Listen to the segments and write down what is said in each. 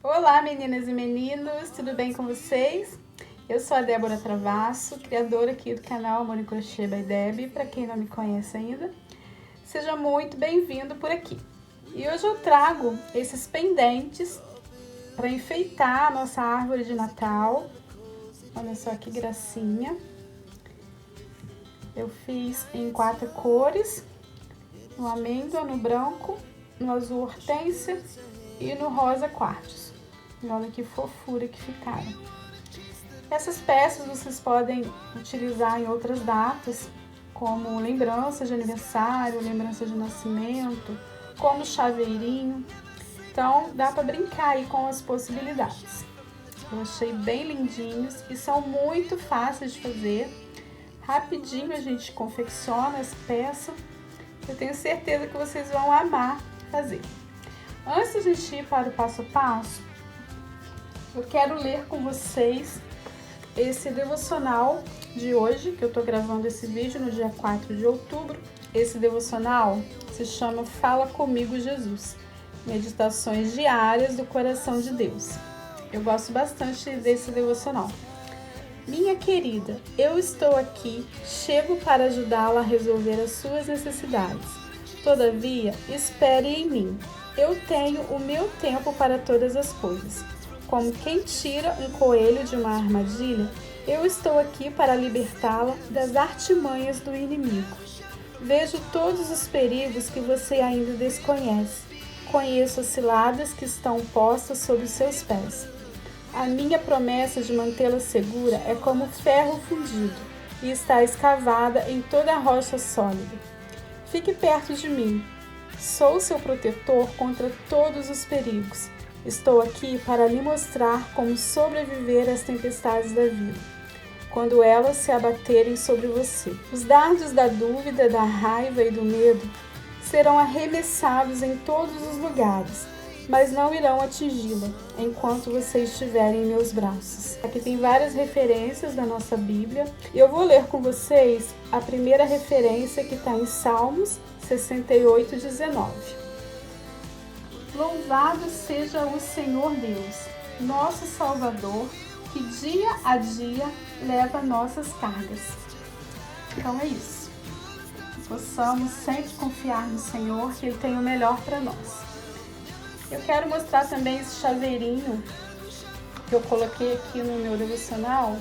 Olá, meninas e meninos, tudo bem com vocês? Eu sou a Débora Travasso, criadora aqui do canal Amor em Crochê by Deb. Para quem não me conhece ainda, seja muito bem-vindo por aqui. E hoje eu trago esses pendentes para enfeitar a nossa árvore de Natal. Olha só que gracinha. Eu fiz em 4 cores, no amêndoa, no branco, no azul hortênsia e no rosa quartzo. Olha que fofura que ficaram. Essas peças vocês podem utilizar em outras datas, como lembrança de aniversário, lembrança de nascimento, como chaveirinho. Então dá para brincar aí com as possibilidades. Eu achei bem lindinhos e são muito fáceis de fazer. Rapidinho a gente confecciona essa peça. Eu tenho certeza que vocês vão amar fazer. Antes de a gente ir para o passo a passo, eu quero ler com vocês esse devocional de hoje, que eu tô gravando esse vídeo no dia 4 de outubro. Esse devocional se chama Fala Comigo, Jesus. Meditações diárias do coração de Deus. Eu gosto bastante desse devocional. Minha querida, eu estou aqui, chego para ajudá-la a resolver as suas necessidades. Todavia, espere em mim. Eu tenho o meu tempo para todas as coisas. Como quem tira um coelho de uma armadilha, eu estou aqui para libertá-la das artimanhas do inimigo. Vejo todos os perigos que você ainda desconhece. Conheço as ciladas que estão postas sob os seus pés. A minha promessa de mantê-la segura é como ferro fundido e está escavada em toda a rocha sólida. Fique perto de mim. Sou seu protetor contra todos os perigos. Estou aqui para lhe mostrar como sobreviver às tempestades da vida, quando elas se abaterem sobre você. Os dardos da dúvida, da raiva e do medo serão arremessados em todos os lugares, mas não irão atingi-la enquanto você estiver em meus braços. Aqui tem várias referências da nossa Bíblia e eu vou ler com vocês a primeira referência que está em Salmos 68:19. Louvado seja o Senhor Deus, nosso Salvador, que dia a dia leva nossas cargas. Então é isso. Possamos sempre confiar no Senhor, que Ele tem o melhor para nós. Eu quero mostrar também esse chaveirinho que eu coloquei aqui no meu devocional.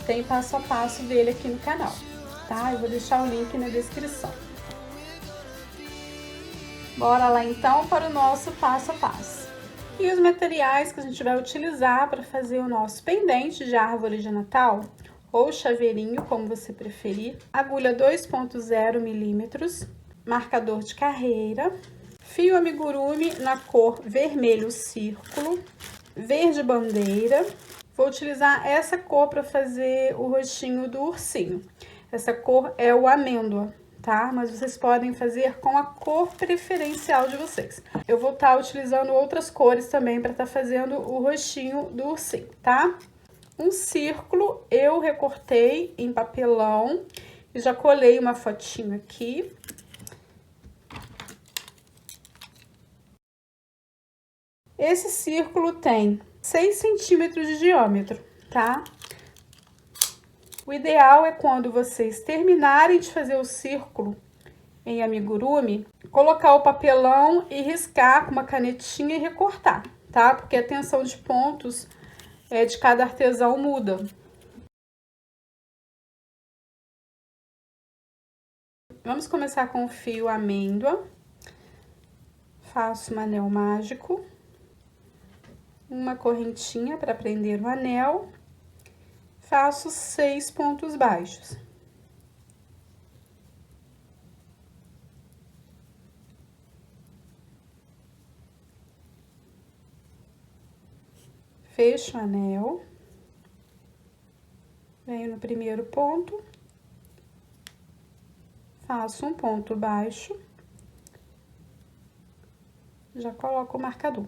Tem passo a passo dele aqui no canal, tá? Eu vou deixar o link na descrição. Bora lá então para o nosso passo a passo. E os materiais que a gente vai utilizar para fazer o nosso pendente de árvore de Natal, ou chaveirinho, como você preferir. Agulha 2.0 milímetros, marcador de carreira, fio amigurumi na cor vermelho círculo, verde bandeira. Vou utilizar essa cor para fazer o rostinho do ursinho. Essa cor é o amêndoa, tá? Mas vocês podem fazer com a cor preferencial de vocês. Eu vou estar utilizando outras cores também para estar fazendo o rostinho do ursinho, tá? Um círculo eu recortei em papelão e já colei uma fotinho aqui. Esse círculo tem 6 centímetros de diâmetro, tá? O ideal é quando vocês terminarem de fazer o círculo em amigurumi, colocar o papelão e riscar com uma canetinha e recortar, tá? Porque a tensão de pontos de cada artesão muda. Vamos começar com o fio amêndoa. Faço um anel mágico, uma correntinha para prender o anel. Faço 6 pontos baixos. Fecho o anel. Venho no primeiro ponto. Faço um ponto baixo. Já coloco o marcador.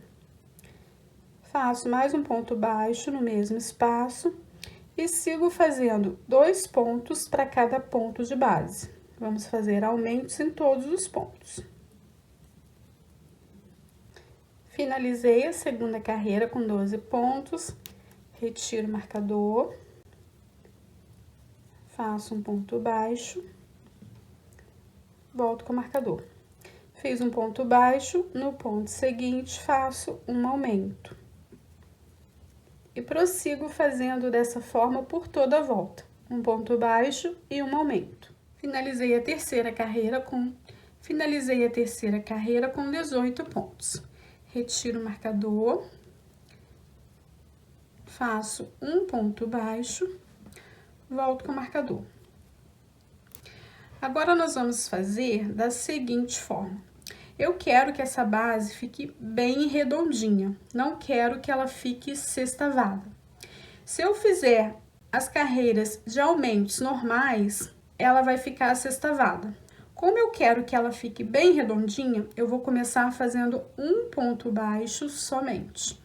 Faço mais um ponto baixo no mesmo espaço. E sigo fazendo 2 pontos para cada ponto de base. Vamos fazer aumentos em todos os pontos. Finalizei a segunda carreira com 12 pontos, retiro o marcador, faço um ponto baixo, volto com o marcador. Fiz um ponto baixo, no ponto seguinte faço um aumento. E prossigo fazendo dessa forma por toda a volta. Um ponto baixo e um aumento. Finalizei a terceira carreira com 18 pontos. Retiro o marcador, faço um ponto baixo, volto com o marcador. Agora, nós vamos fazer da seguinte forma. Eu quero que essa base fique bem redondinha, não quero que ela fique sextavada. Se eu fizer as carreiras de aumentos normais, ela vai ficar sextavada. Como eu quero que ela fique bem redondinha, eu vou começar fazendo um ponto baixo somente.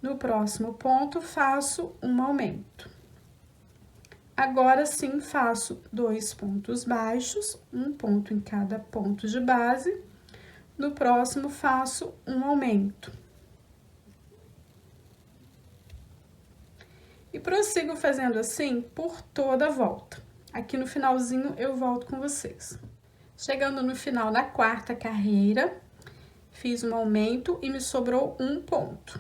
No próximo ponto, faço um aumento. Agora sim, faço 2 pontos baixos, um ponto em cada ponto de base. No próximo, faço um aumento. E prossigo fazendo assim por toda a volta. Aqui no finalzinho, eu volto com vocês. Chegando no final da quarta carreira, fiz um aumento e me sobrou um ponto.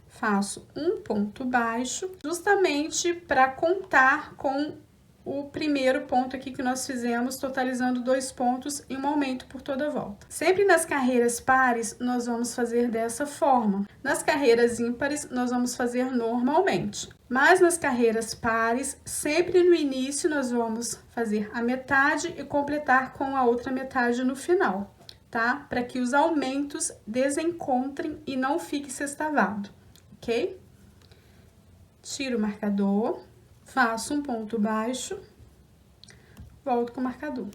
Faço um ponto baixo, justamente para contar com o primeiro ponto aqui que nós fizemos, totalizando 2 pontos e um aumento por toda a volta. Sempre nas carreiras pares, nós vamos fazer dessa forma. Nas carreiras ímpares, nós vamos fazer normalmente. Mas nas carreiras pares, sempre no início, nós vamos fazer a metade e completar com a outra metade no final, tá? Para que os aumentos desencontrem e não fique sextavado, ok? Tiro o marcador, faço um ponto baixo, volto com o marcador.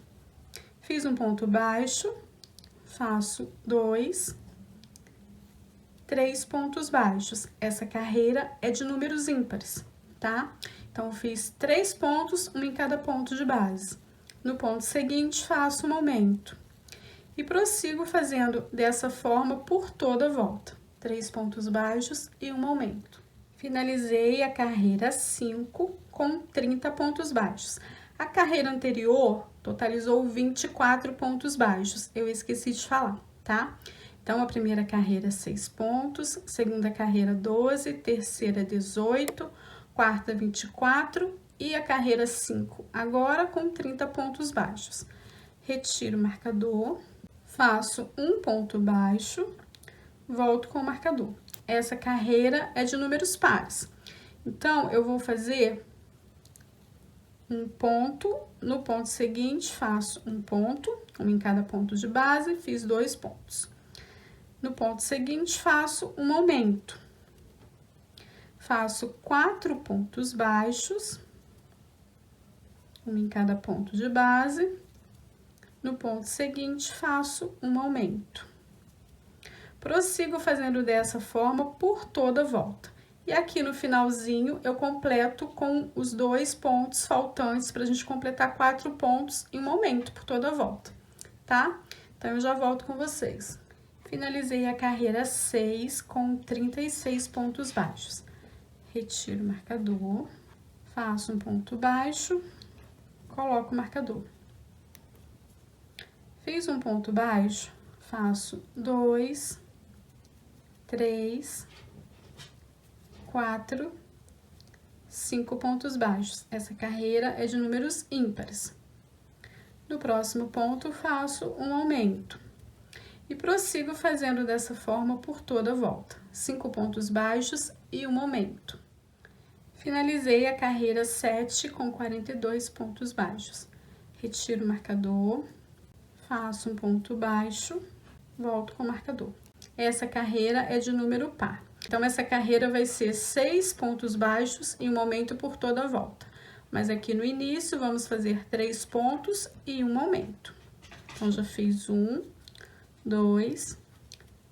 Fiz um ponto baixo, faço 2, 3 pontos baixos. Essa carreira é de números ímpares, tá? Então, fiz 3 pontos, um em cada ponto de base. No ponto seguinte, faço um aumento. E prossigo fazendo dessa forma por toda a volta. 3 pontos baixos e um aumento. Finalizei a carreira 5 com 30 pontos baixos. A carreira anterior totalizou 24 pontos baixos, eu esqueci de falar, tá? Então, a primeira carreira, 6 pontos, segunda carreira, 12, terceira, 18, quarta, 24 e a carreira 5, agora com 30 pontos baixos. Retiro o marcador, faço um ponto baixo, volto com o marcador. Essa carreira é de números pares. Então, eu vou fazer um ponto, no ponto seguinte, faço um ponto, um em cada ponto de base, fiz 2 pontos. No ponto seguinte, faço um aumento. Faço 4 pontos baixos, um em cada ponto de base. No ponto seguinte, faço um aumento. Prossigo fazendo dessa forma por toda a volta. E aqui no finalzinho, eu completo com os 2 pontos faltantes para a gente completar 4 pontos e um aumento por toda a volta, tá? Então, eu já volto com vocês. Finalizei a carreira 6 com 36 pontos baixos. Retiro o marcador, faço um ponto baixo, coloco o marcador. Fiz um ponto baixo, faço 2, 3, 4, 5 pontos baixos. Essa carreira é de números ímpares. No próximo ponto, faço um aumento. E prossigo fazendo dessa forma por toda a volta. 5 pontos baixos e um aumento. Finalizei a carreira 7 com 42 pontos baixos. Retiro o marcador, faço um ponto baixo, volto com o marcador. Essa carreira é de número par. Então, essa carreira vai ser 6 pontos baixos e um aumento por toda a volta. Mas aqui no início, vamos fazer 3 pontos e um aumento. Então, já fiz 1, 2,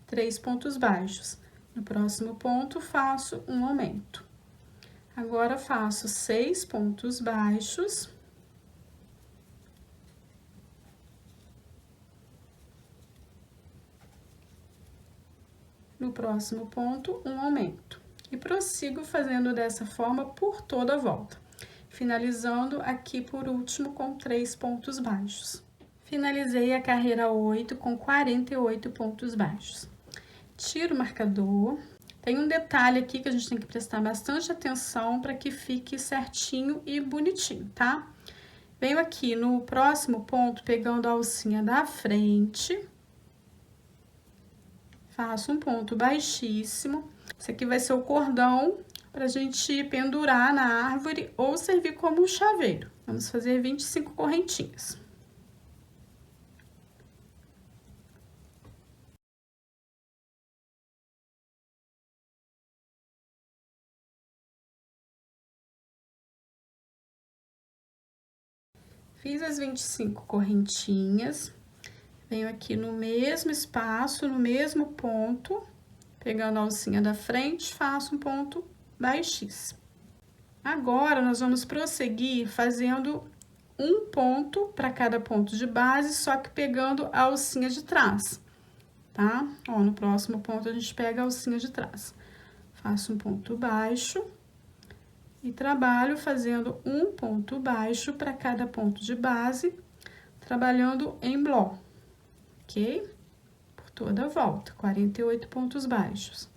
3 pontos baixos. No próximo ponto, faço um aumento. Agora, faço 6 pontos baixos. no próximo ponto, um aumento. E prossigo fazendo dessa forma por toda a volta, finalizando aqui por último com 3 pontos baixos. Finalizei a carreira 8 com 48 pontos baixos. Tiro o marcador. Tem um detalhe aqui que a gente tem que prestar bastante atenção para que fique certinho e bonitinho, tá? Venho aqui no próximo ponto, pegando a alcinha da frente. Faço um ponto baixíssimo. Esse aqui vai ser o cordão pra gente pendurar na árvore ou servir como um chaveiro. Vamos fazer 25 correntinhas. Fiz as 25 correntinhas, venho aqui no mesmo espaço, no mesmo ponto, pegando a alcinha da frente, faço um ponto baixíssimo. Agora, nós vamos prosseguir fazendo um ponto para cada ponto de base, só que pegando a alcinha de trás, tá? Ó, no próximo ponto, a gente pega a alcinha de trás. Faço um ponto baixo. E trabalho fazendo um ponto baixo para cada ponto de base, trabalhando em bloco, ok? Por toda a volta, 48 pontos baixos.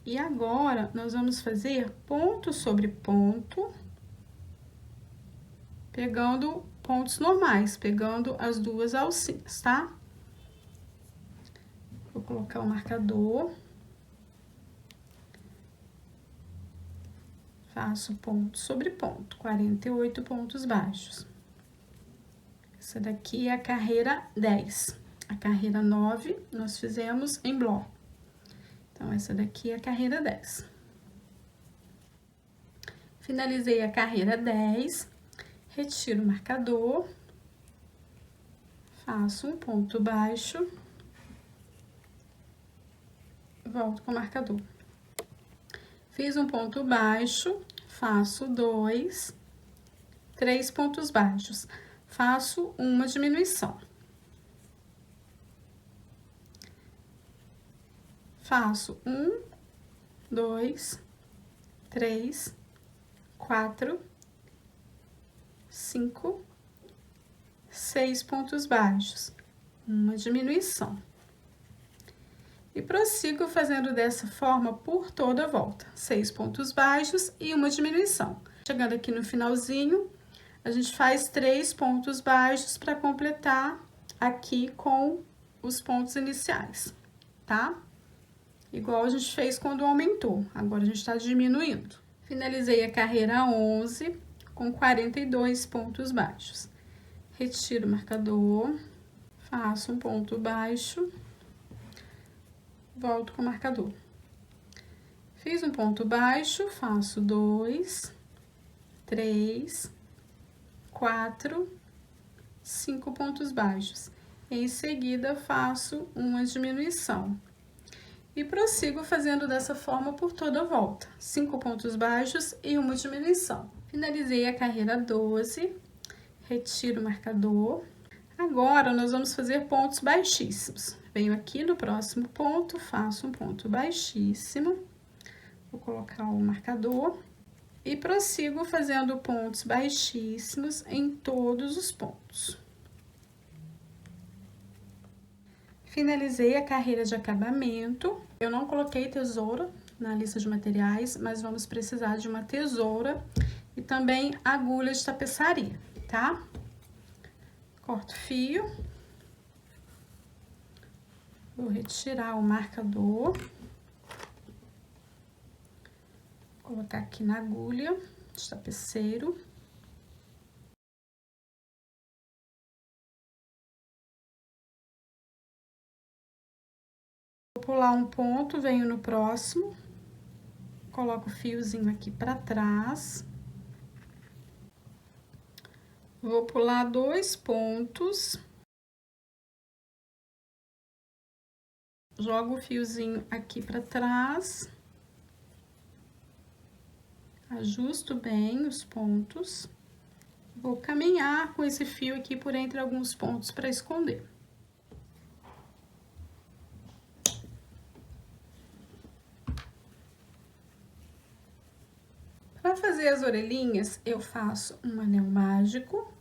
E agora, nós vamos fazer ponto sobre ponto, pegando pontos normais, pegando as duas alcinhas, tá? Vou colocar o marcador. Faço ponto sobre ponto, 48 pontos baixos. Essa daqui é a carreira 10. A carreira 9, nós fizemos em bloco. Então, essa daqui é a carreira 10. Finalizei a carreira 10, retiro o marcador, faço um ponto baixo, volto com o marcador. Fiz um ponto baixo, faço 2, 3 pontos baixos, faço uma diminuição. Faço 1, 2, 3, 4, 5, 6 pontos baixos, uma diminuição. E prossigo fazendo dessa forma por toda a volta, 6 pontos baixos e uma diminuição. Chegando aqui no finalzinho, a gente faz 3 pontos baixos para completar aqui com os pontos iniciais, tá? Igual a gente fez quando aumentou, agora a gente tá diminuindo. Finalizei a carreira 11 com 42 pontos baixos. Retiro o marcador, faço um ponto baixo, volto com o marcador. Fiz um ponto baixo, faço 2, 3, 4, 5 pontos baixos. Em seguida, faço uma diminuição. E prossigo fazendo dessa forma por toda a volta. 5 pontos baixos e uma diminuição. Finalizei a carreira 12, retiro o marcador. Agora, nós vamos fazer pontos baixíssimos. Venho aqui no próximo ponto, faço um ponto baixíssimo. Vou colocar o marcador. E prossigo fazendo pontos baixíssimos em todos os pontos. Finalizei a carreira de acabamento. Eu não coloquei tesoura na lista de materiais, mas vamos precisar de uma tesoura e também agulha de tapeçaria, tá? Corto fio. Vou retirar o marcador. Colocar aqui na agulha de tapeceiro. Vou pular um ponto, venho no próximo. Coloco o fiozinho aqui pra trás. Vou pular 2 pontos. Jogo o fiozinho aqui pra trás. Ajusto bem os pontos. Vou caminhar com esse fio aqui por entre alguns pontos para esconder. fazer as orelhinhas, eu faço um anel mágico,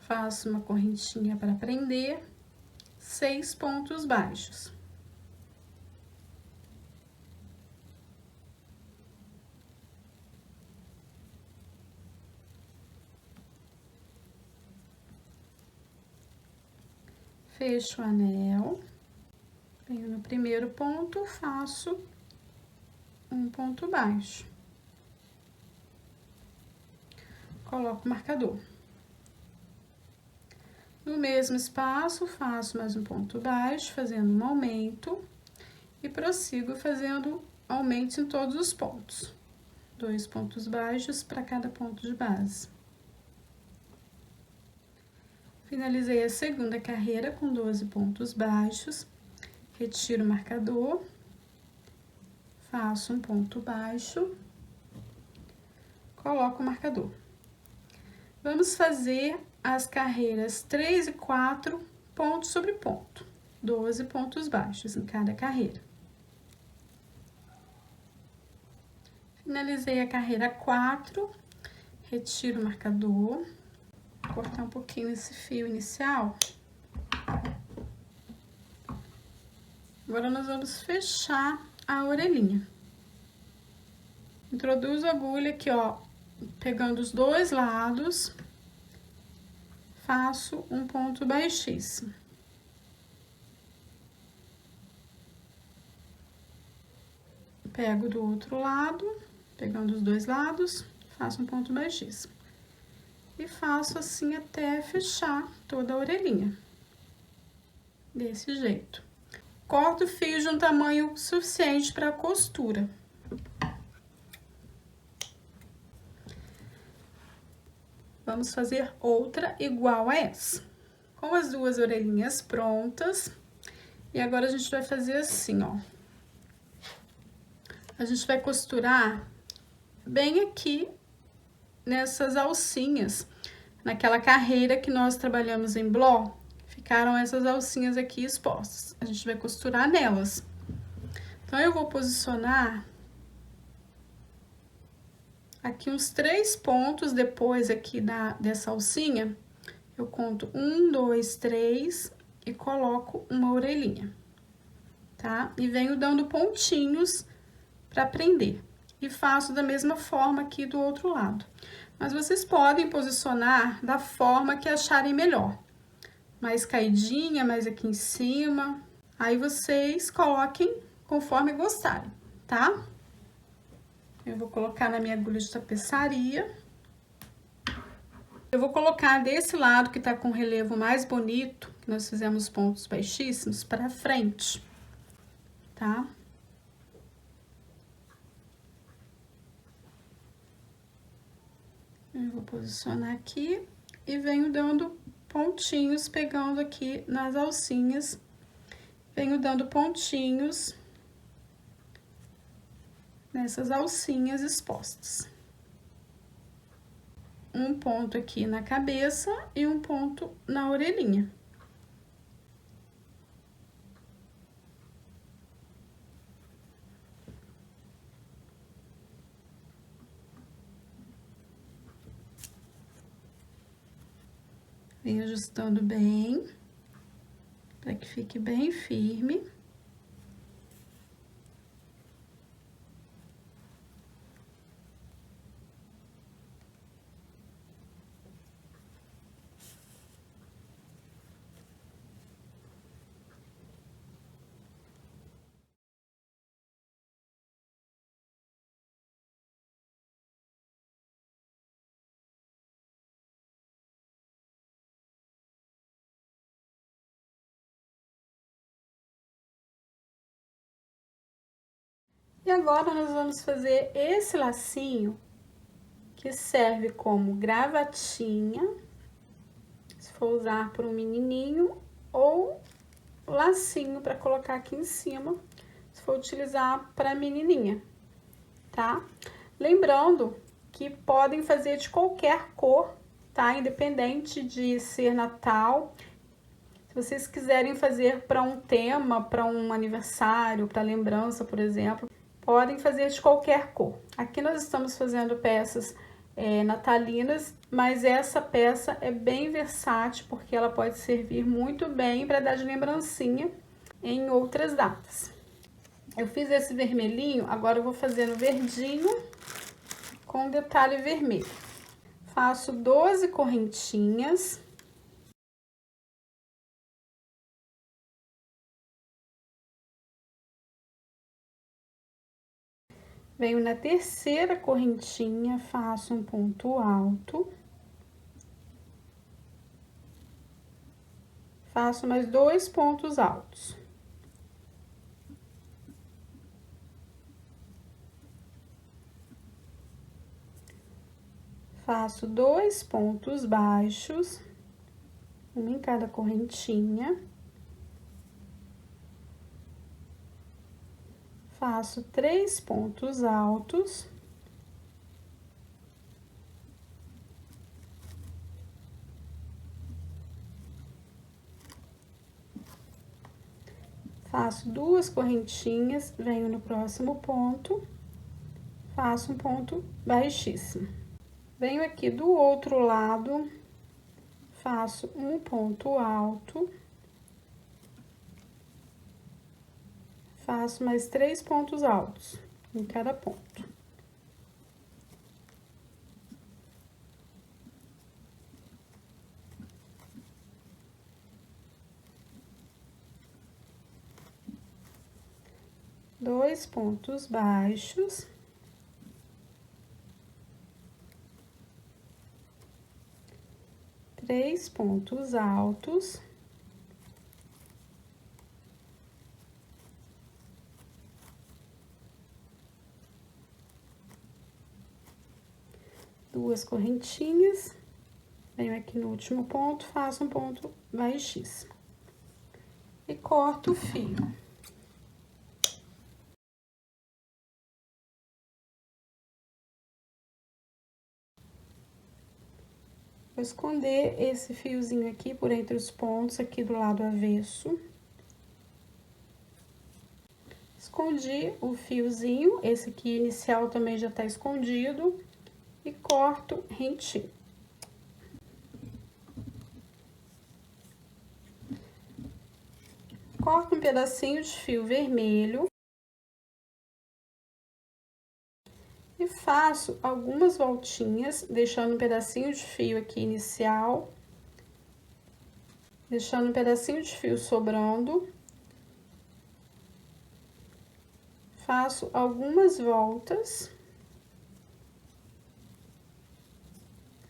faço uma correntinha para prender, 6 pontos baixos. Fecho o anel, venho no primeiro ponto, faço um ponto baixo. Coloco o marcador. No mesmo espaço, faço mais um ponto baixo, fazendo um aumento, e prossigo fazendo aumento em todos os pontos. 2 pontos baixos para cada ponto de base. Finalizei a segunda carreira com 12 pontos baixos, retiro o marcador, faço um ponto baixo, coloco o marcador. Vamos fazer as carreiras 3 e 4, ponto sobre ponto, 12 pontos baixos em cada carreira. Finalizei a carreira 4, retiro o marcador, vou cortar um pouquinho esse fio inicial. Agora, nós vamos fechar a orelhinha. Introduzo a agulha aqui, ó, pegando os dois lados, faço um ponto baixíssimo. Pego do outro lado, pegando os dois lados, faço um ponto baixíssimo. E faço assim até fechar toda a orelhinha. Desse jeito. Corto o fio de um tamanho suficiente para a costura. Vamos fazer outra igual a essa. Com as duas orelhinhas prontas. E agora, a gente vai fazer assim, ó. A gente vai costurar bem aqui nessas alcinhas. Naquela carreira que nós trabalhamos em bló, ficaram essas alcinhas aqui expostas. A gente vai costurar nelas. Então, eu vou posicionar aqui uns 3 pontos depois aqui dessa alcinha. Eu conto 1, 2, 3 e coloco uma orelhinha, tá? E venho dando pontinhos para prender. E faço da mesma forma aqui do outro lado. Mas vocês podem posicionar da forma que acharem melhor. Mais caidinha, mais aqui em cima. Aí, vocês coloquem conforme gostarem, tá? Eu vou colocar na minha agulha de tapeçaria. Eu vou colocar desse lado que tá com o relevo mais bonito, que nós fizemos pontos baixíssimos, pra frente, tá? Eu vou posicionar aqui e venho dando pontinhos, pegando aqui nas alcinhas. Venho dando pontinhos nessas alcinhas expostas. Um ponto aqui na cabeça e um ponto na orelhinha. Vem ajustando bem, para que fique bem firme. E agora, nós vamos fazer esse lacinho, que serve como gravatinha, se for usar para um menininho, ou lacinho para colocar aqui em cima, se for utilizar para menininha, tá? Lembrando que podem fazer de qualquer cor, tá? Independente de ser Natal. Se vocês quiserem fazer para um tema, para um aniversário, para lembrança, por exemplo, Podem fazer de qualquer cor. Aqui nós estamos fazendo peças natalinas, mas essa peça é bem versátil, porque ela pode servir muito bem para dar de lembrancinha em outras datas. Eu fiz esse vermelhinho, agora eu vou fazer no verdinho com detalhe vermelho. Faço 12 correntinhas. Venho na terceira correntinha, faço um ponto alto. Faço mais 2 pontos altos. Faço 2 pontos baixos, um em cada correntinha. Faço 3 pontos altos. Faço 2 correntinhas, venho no próximo ponto, faço um ponto baixíssimo. Venho aqui do outro lado, faço um ponto alto. Faço mais 3 pontos altos em cada ponto. Dois pontos baixos. Três pontos altos. Duas correntinhas, venho aqui no último ponto, faço um ponto baixíssimo. E corto o fio. Vou esconder esse fiozinho aqui por entre os pontos, aqui do lado avesso. Escondi o fiozinho, esse aqui inicial também já tá escondido. E corto rentinho. Corto um pedacinho de fio vermelho. E faço algumas voltinhas, deixando um pedacinho de fio aqui inicial. Deixando um pedacinho de fio sobrando. Faço algumas voltas.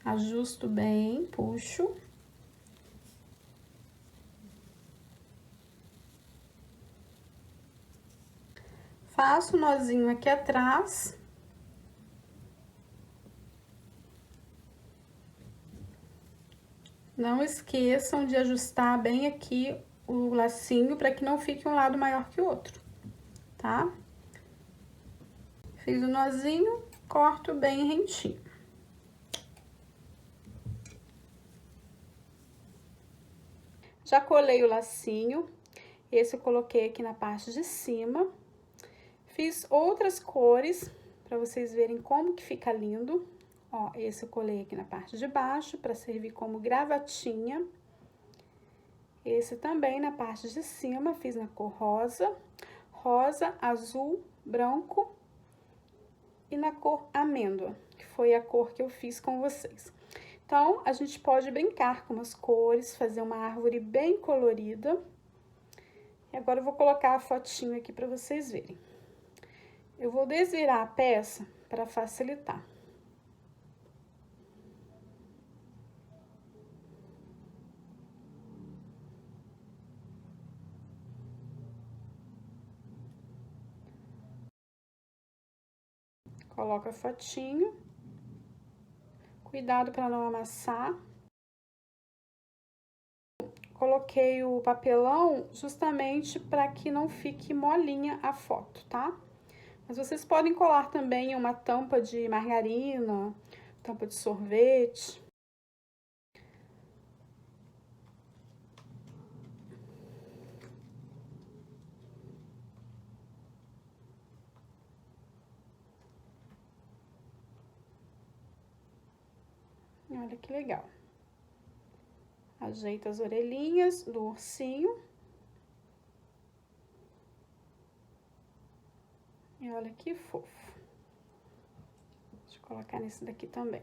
Ajusto bem, puxo. Faço um nozinho aqui atrás. Não esqueçam de ajustar bem aqui o lacinho para que não fique um lado maior que o outro, tá? Fiz o nozinho, corto bem rentinho. Já colei o lacinho, esse eu coloquei aqui na parte de cima. Fiz outras cores, para vocês verem como que fica lindo. Ó, esse eu colei aqui na parte de baixo, para servir como gravatinha. Esse também na parte de cima, fiz na cor rosa, azul, branco e na cor amêndoa, que foi a cor que eu fiz com vocês. Então, a gente pode brincar com as cores, fazer uma árvore bem colorida. E agora eu vou colocar a fotinho aqui para vocês verem. Eu vou desvirar a peça para facilitar. Coloco a fotinho. Cuidado para não amassar. Coloquei o papelão justamente para que não fique molinha a foto, tá? Mas vocês podem colar também uma tampa de margarina, tampa de sorvete. Olha que legal. Ajeita as orelhinhas do ursinho. E olha que fofo. Deixa eu colocar nesse daqui também.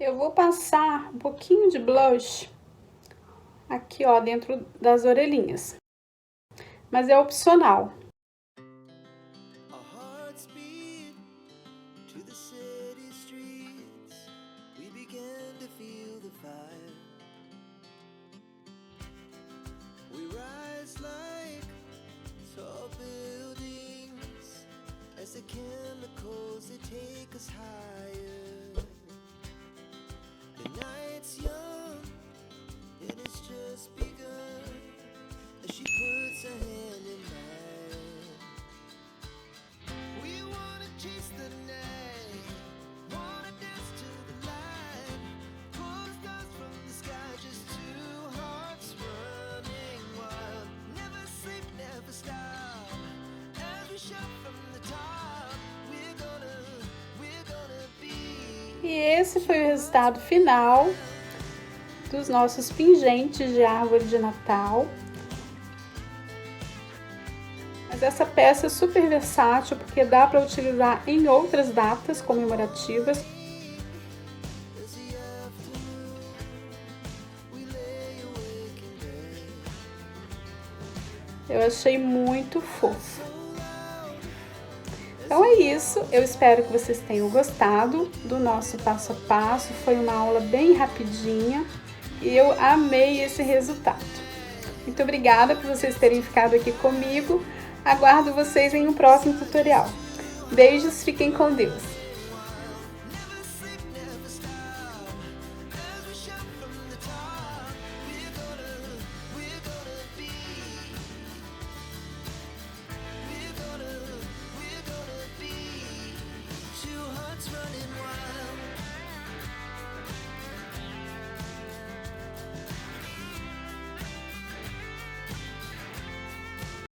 Eu vou passar um pouquinho de blush aqui, ó, dentro das orelhinhas. Mas é opcional. E esse foi o resultado final dos nossos pingentes de árvore de Natal. Mas essa peça é super versátil porque dá para utilizar em outras datas comemorativas. Eu achei muito fofo. Então é isso, eu espero que vocês tenham gostado do nosso passo a passo. Foi uma aula bem rapidinha e eu amei esse resultado. Muito obrigada por vocês terem ficado aqui comigo. Aguardo vocês em um próximo tutorial. Beijos, fiquem com Deus!